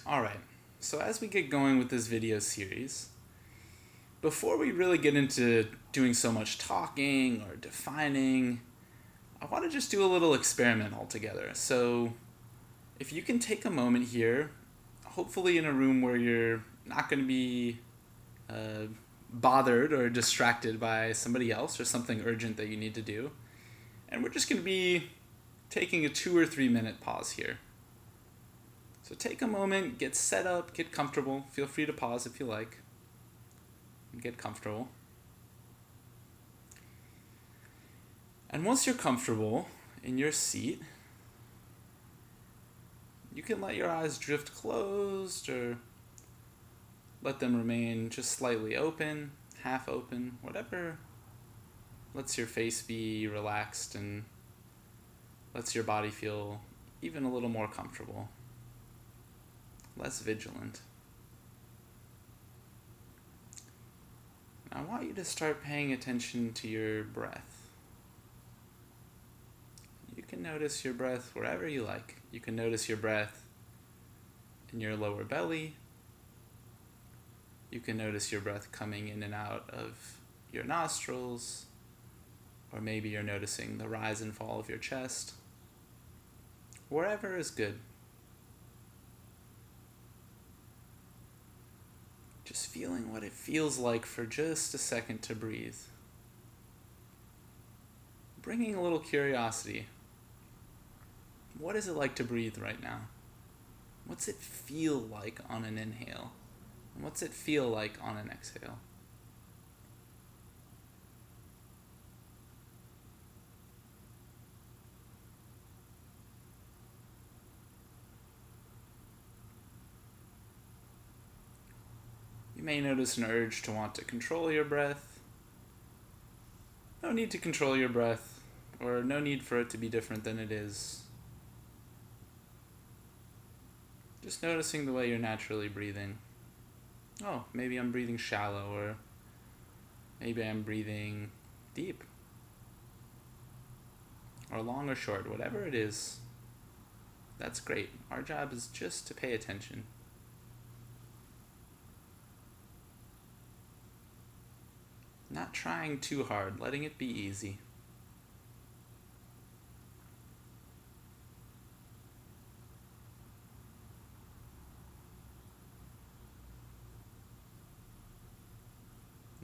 Alright, so as we get going with this video series, before we really get into doing so much talking or defining, I want to just do a little experiment altogether. So if you can take a moment here, hopefully in a room where you're not going to be uh, bothered or distracted by somebody else or something urgent that you need to do, and we're just going to be taking a 2 or 3 minute pause here. So take a moment, get set up, get comfortable. Feel free to pause if you like. And get comfortable. And once you're comfortable in your seat, you can let your eyes drift closed or let them remain just slightly open, half open, whatever lets your face be relaxed and lets your body feel even a little more comfortable, less vigilant. I want you to start paying attention to your breath. You can notice your breath wherever you like. You can notice your breath in your lower belly. You can notice your breath coming in and out of your nostrils, or maybe you're noticing the rise and fall of your chest. Wherever is good. Just feeling what it feels like for just a second to breathe. Bringing a little curiosity. What is it like to breathe right now? What's it feel like on an inhale? And what's it feel like on an exhale? You may notice an urge to want to control your breath. No need to control your breath, or no need for it to be different than it is. Just noticing the way you're naturally breathing. Oh, maybe I'm breathing shallow, or maybe I'm breathing deep, or long or short, whatever it is. That's great. Our job is just to pay attention. Not trying too hard, letting it be easy.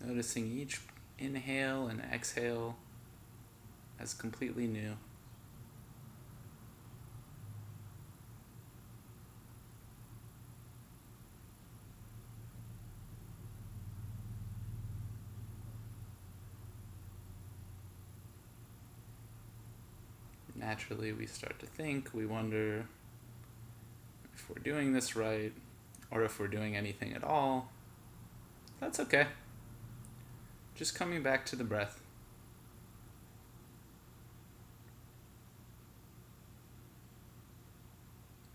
Noticing each inhale and exhale as completely new. Naturally, we start to think, we wonder if we're doing this right, or if we're doing anything at all. That's okay. Just coming back to the breath.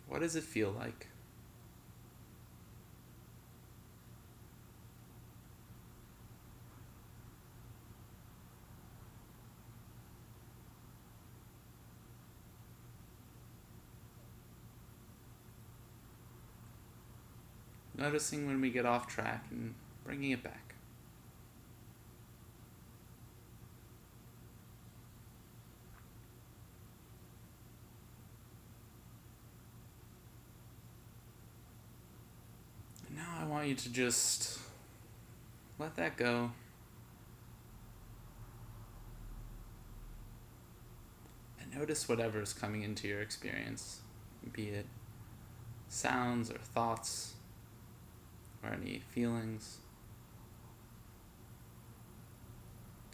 What does it feel like? Noticing when we get off track and bringing it back. And now I want you to just let that go. And notice whatever is coming into your experience, be it sounds or thoughts or any feelings.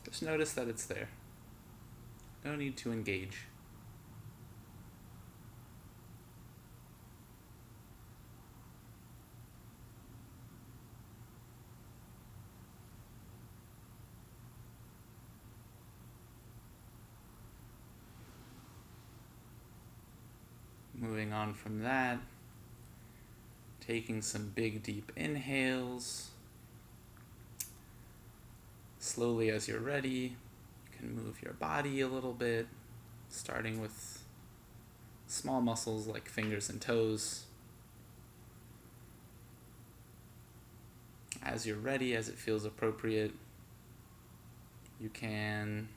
Just notice that it's there. No need to engage. Moving on from that, taking some big deep inhales. Slowly as you're ready, you can move your body a little bit, starting with small muscles like fingers and toes. as you're ready, as it feels appropriate, you can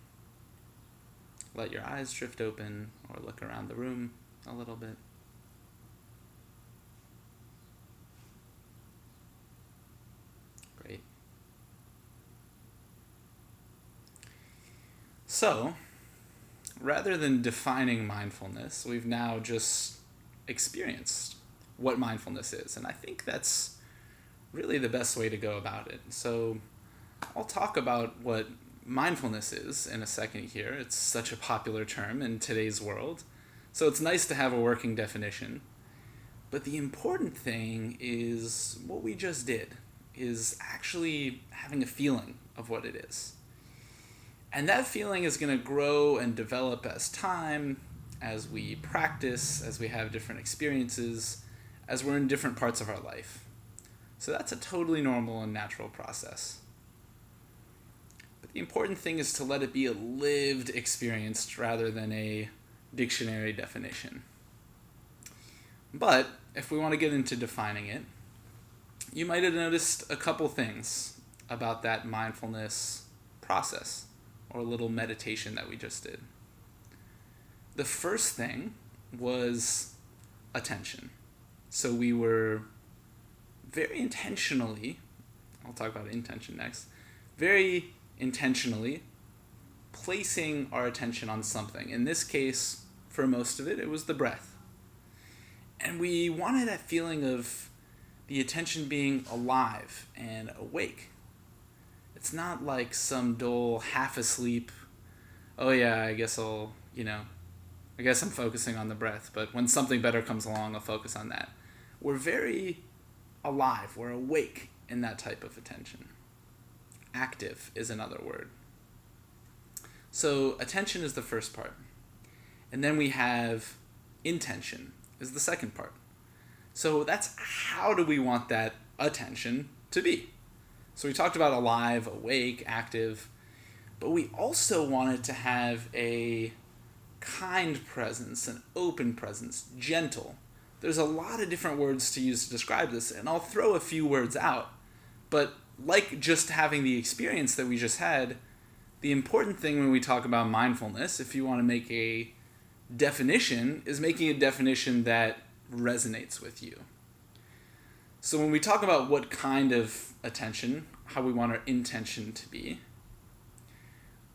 let your eyes drift open or look around the room a little bit. Great. So, rather than defining mindfulness, we've now just experienced what mindfulness is. And I think that's really the best way to go about it. So I'll talk about what mindfulness is in a second here. It's such a popular term in today's world. So it's nice to have a working definition. But the important thing is what we just did, is actually having a feeling of what it is. And that feeling is going to grow and develop as time, as we practice, as we have different experiences, as we're in different parts of our life. So that's a totally normal and natural process. But the important thing is to let it be a lived experience rather than a dictionary definition. But if we want to get into defining it, you might have noticed a couple things about that mindfulness process or little meditation that we just did. The first thing was attention. So we were very intentionally, I'll talk about intention next, very intentionally placing our attention on something. In this case, for most of it, it was the breath. And we wanted that feeling of the attention being alive and awake. It's not like some dull, half asleep, oh yeah, I guess I'm focusing on the breath, but when something better comes along, I'll focus on that. We're very alive, we're awake in that type of attention. Active is another word. So attention is the first part. And then we have intention is the second part. So that's how do we want that attention to be? So we talked about alive, awake, active, but we also wanted to have a kind presence, an open presence, gentle. There's a lot of different words to use to describe this, and I'll throw a few words out. But like just having the experience that we just had, the important thing when we talk about mindfulness, if you want to make a definition, is making a definition that resonates with you. So when we talk about what kind of attention, how we want our intention to be,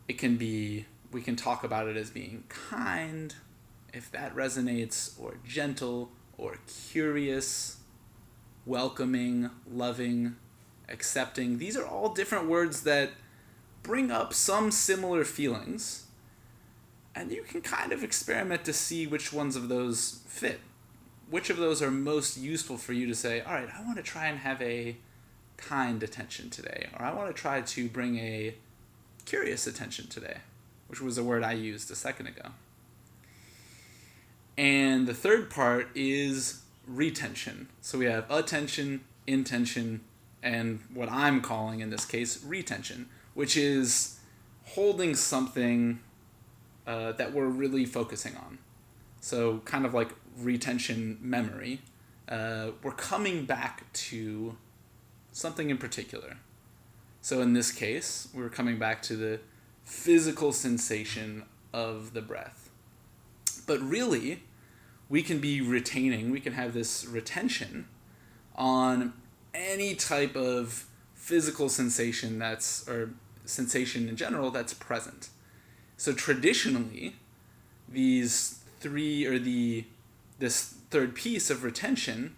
it can be, we can talk about it as being kind, if that resonates, or gentle, or curious, welcoming, loving, accepting. These are all different words that bring up some similar feelings, and you can kind of experiment to see which ones of those fit. Which of those are most useful for you to say, all right, I want to try and have a kind attention today, or I want to try to bring a curious attention today, which was a word I used a second ago. And the third part is retention. So we have attention, intention, and what I'm calling in this case retention, which is holding something that we're really focusing on. So kind of like retention memory. We're coming back to something in particular. So in this case, we're coming back to the physical sensation of the breath. But really, we can be retaining, we can have this retention on any type of physical sensation or sensation in general that's present. So traditionally, this third piece of retention,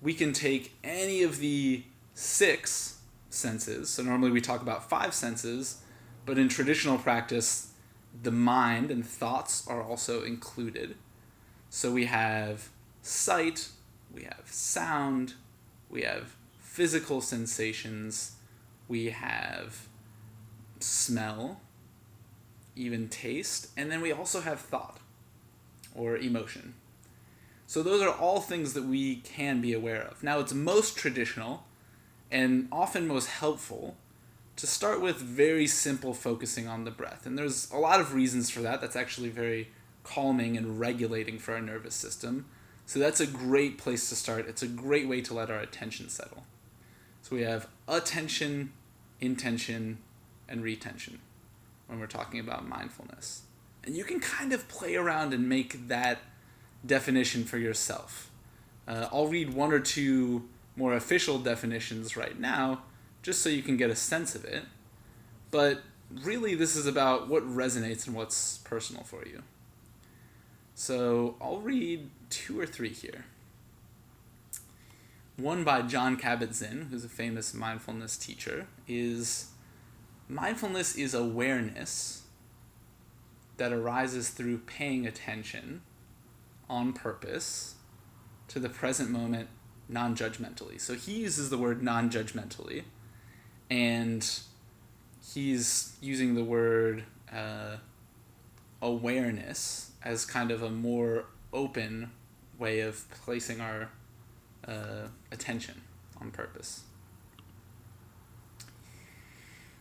we can take any of the 6 senses. So normally we talk about 5 senses, but in traditional practice, the mind and thoughts are also included. So we have sight, we have sound, we have physical sensations, we have smell, even taste, and then we also have thought or emotion. So those are all things that we can be aware of. Now, it's most traditional and often most helpful to start with very simple focusing on the breath. And there's a lot of reasons for that. That's actually very calming and regulating for our nervous system. So that's a great place to start. It's a great way to let our attention settle. So So we have attention, intention, and retention when we're talking about mindfulness. And you can kind of play around and make that definition for yourself. I'll read one or two more official definitions right now, just so you can get a sense of it. But really, this is about what resonates and what's personal for you. So I'll read two or three here. One by Jon Kabat-Zinn, who's a famous mindfulness teacher, is mindfulness is awareness that arises through paying attention on purpose to the present moment non-judgmentally. So he uses the word non-judgmentally, and he's using the word awareness as kind of a more open way of placing our attention on purpose.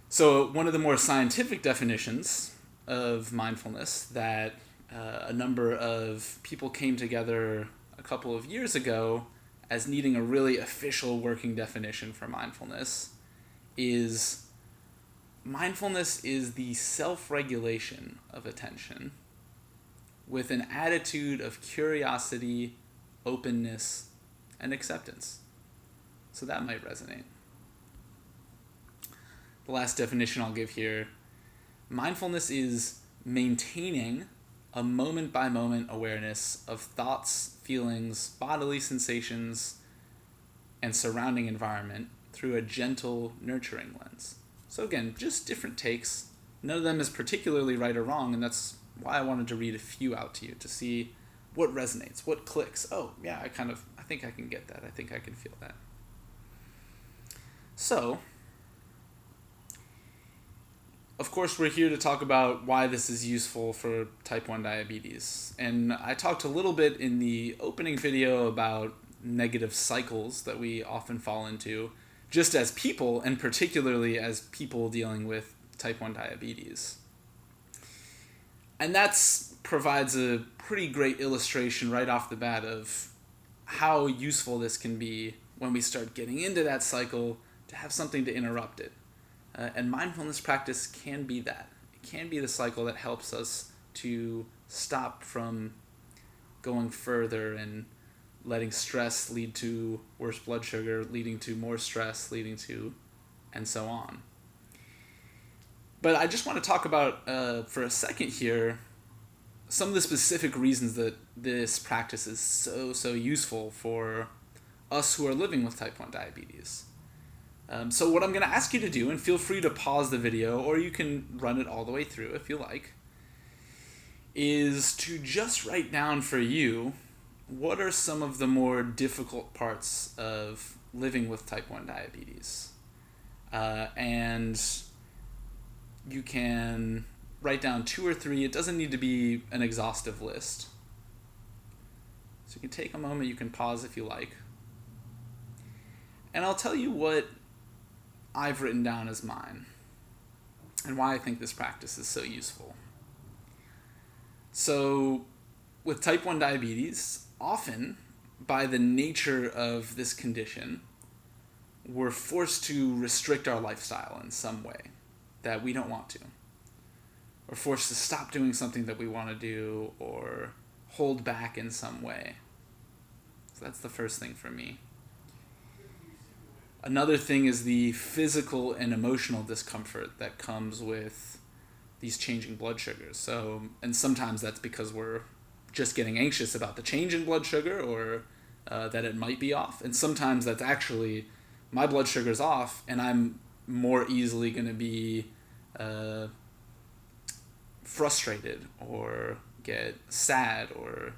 So one of the more scientific definitions of mindfulness that a number of people came together a couple of years ago as needing a really official working definition for mindfulness is mindfulness is the self-regulation of attention with an attitude of curiosity, openness, and acceptance. So that might resonate. The last definition I'll give here, mindfulness is maintaining a moment-by-moment awareness of thoughts, feelings, bodily sensations, and surrounding environment through a gentle, nurturing lens. So again, just different takes. None of them is particularly right or wrong, and that's why I wanted to read a few out to you to see what resonates, what clicks. Oh, yeah, I think I can get that. I think I can feel that. So, of course, we're here to talk about why this is useful for type 1 diabetes. And I talked a little bit in the opening video about negative cycles that we often fall into, just as people, and particularly as people dealing with type 1 diabetes. And that provides a pretty great illustration right off the bat of how useful this can be when we start getting into that cycle to have something to interrupt it. And mindfulness practice can be that. It can be the cycle that helps us to stop from going further and letting stress lead to worse blood sugar, leading to more stress, leading to, and so on. But I just want to talk about, for a second here, some of the specific reasons that this practice is so useful for us who are living with type 1 diabetes. So what I'm going to ask you to do, and feel free to pause the video, or you can run it all the way through if you like, is to just write down for you what are some of the more difficult parts of living with type 1 diabetes. And you can write down 2 or 3. It doesn't need to be an exhaustive list. So you can take a moment, you can pause if you like. And I'll tell you what I've written down as mine and why I think this practice is so useful. So with type 1 diabetes, often by the nature of this condition, we're forced to restrict our lifestyle in some way that we don't want to. We're forced to stop doing something that we want to do or hold back in some way. So that's the first thing for me. Another thing is the physical and emotional discomfort that comes with these changing blood sugars. So, and sometimes that's because we're just getting anxious about the change in blood sugar or that it might be off. And sometimes that's actually my blood sugar's off and I'm more easily going to be frustrated or get sad or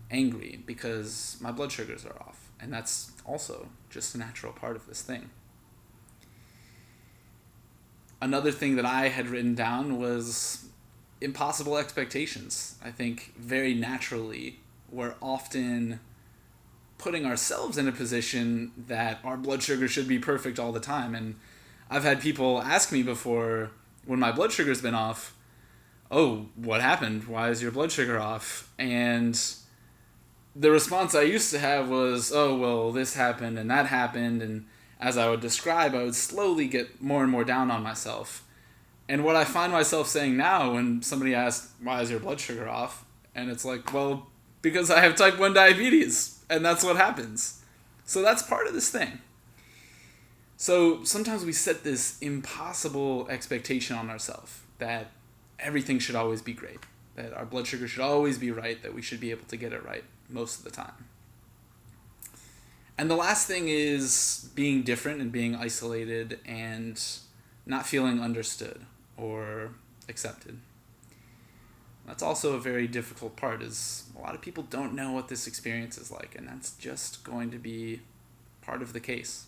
angry because my blood sugars are off. And that's also just a natural part of this thing. Another thing that I had written down was impossible expectations. I think very naturally we're often putting ourselves in a position that our blood sugar should be perfect all the time. And I've had people ask me before when my blood sugar's been off, oh, what happened? Why is your blood sugar off? And the response I used to have was, oh, well, this happened and that happened. And as I would describe, I would slowly get more and more down on myself. And what I find myself saying now when somebody asks, why is your blood sugar off? And it's like, well, because I have type 1 diabetes, and that's what happens. So that's part of this thing. So sometimes we set this impossible expectation on ourselves that everything should always be great, that our blood sugar should always be right, that we should be able to get it right most of the time. And the last thing is being different and being isolated and not feeling understood or accepted. That's also a very difficult part, is a lot of people don't know what this experience is like, and that's just going to be part of the case.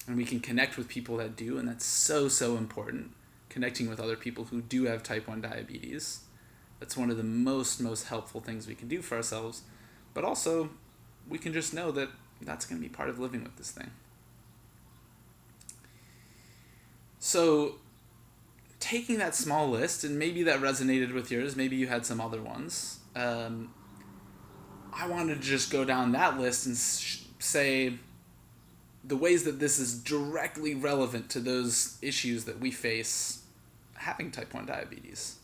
And we can connect with people that do, and that's so, so important. Connecting with other people who do have type 1 diabetes. That's one of the most helpful things we can do for ourselves. But also, we can just know that that's going to be part of living with this thing. So, taking that small list, and maybe that resonated with yours, maybe you had some other ones, I wanted to just go down that list and say the ways that this is directly relevant to those issues that we face having type 1 diabetes.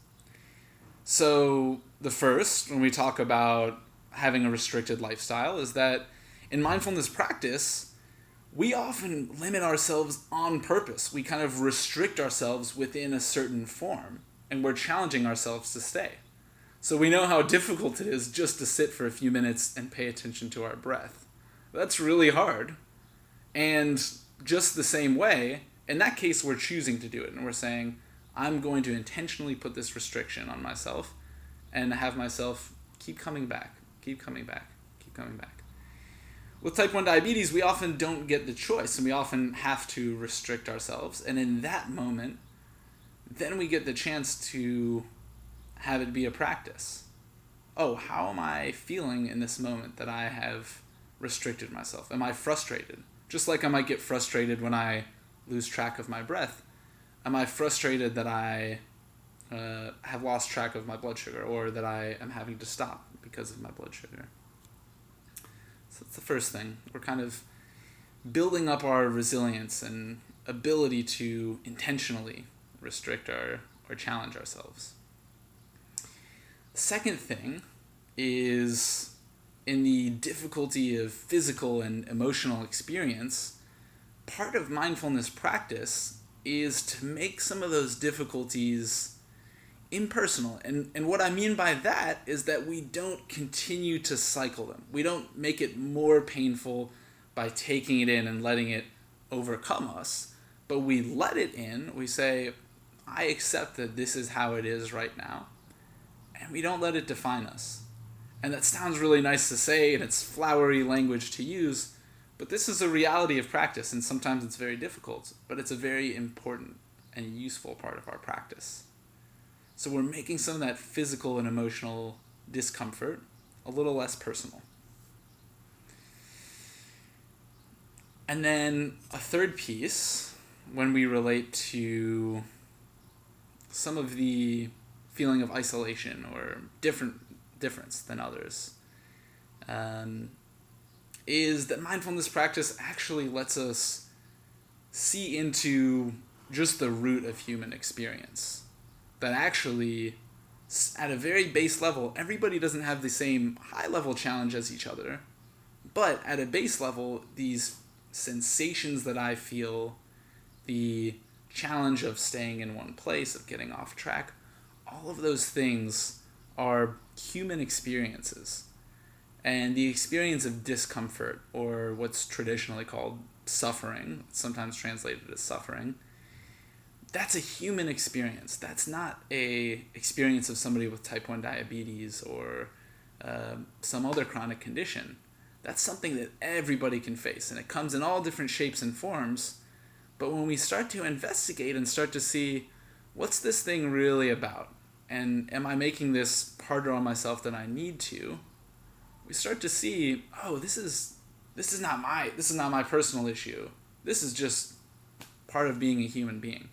So the first, when we talk about having a restricted lifestyle, is that in mindfulness practice, we often limit ourselves on purpose. We kind of restrict ourselves within a certain form, and we're challenging ourselves to stay. So we know how difficult it is just to sit for a few minutes and pay attention to our breath. That's really hard. And just the same way, in that case, we're choosing to do it. And we're saying, I'm going to intentionally put this restriction on myself and have myself keep coming back, keep coming back, keep coming back. With type 1 diabetes, we often don't get the choice, and we often have to restrict ourselves. And in that moment, then we get the chance to have it be a practice. Oh, how am I feeling in this moment that I have restricted myself? Am I frustrated? Just like I might get frustrated when I lose track of my breath. Am I frustrated that I have lost track of my blood sugar, or that I am having to stop because of my blood sugar? So that's the first thing. We're kind of building up our resilience and ability to intentionally restrict or challenge ourselves. The second thing is, in the difficulty of physical and emotional experience, part of mindfulness practice is to make some of those difficulties impersonal. And what I mean by that is that we don't continue to cycle them. We don't make it more painful by taking it in and letting it overcome us, but we let it in. We say, I accept that this is how it is right now, and we don't let it define us. And that sounds really nice to say, and it's flowery language to use, but this is a reality of practice, and sometimes it's very difficult, but it's a very important and useful part of our practice. So we're making some of that physical and emotional discomfort a little less personal. And then a third piece, when we relate to some of the feeling of isolation or difference than others, is that mindfulness practice actually lets us see into just the root of human experience. That actually, at a very base level, everybody doesn't have the same high-level challenge as each other, but at a base level, these sensations that I feel, the challenge of staying in one place, of getting off track, all of those things are human experiences. And the experience of discomfort, or what's traditionally called suffering, sometimes translated as suffering, that's a human experience. That's not a experience of somebody with type 1 diabetes or some other chronic condition. That's something that everybody can face, and it comes in all different shapes and forms. But when we start to investigate and start to see, what's this thing really about? And am I making this harder on myself than I need to? We start to see, oh, this is not my personal issue. This is just part of being a human being.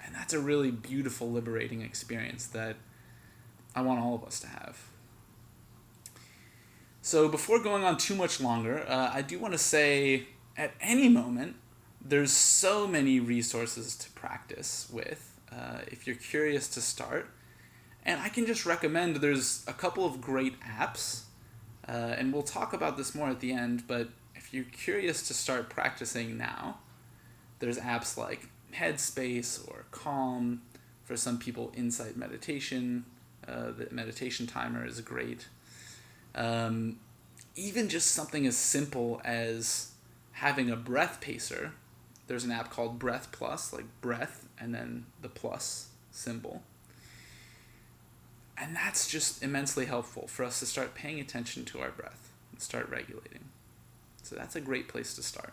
And that's a really beautiful, liberating experience that I want all of us to have. So before going on too much longer, I do want to say at any moment, there's so many resources to practice with if you're curious to start. And I can just recommend there's a couple of great apps, and we'll talk about this more at the end, but if you're curious to start practicing now, there's apps like Headspace or Calm. For some people, Insight Meditation, the meditation timer is great. Even just something as simple as having a breath pacer. There's an app called Breath Plus, like breath and then the plus symbol. And that's just immensely helpful for us to start paying attention to our breath and start regulating. So that's a great place to start.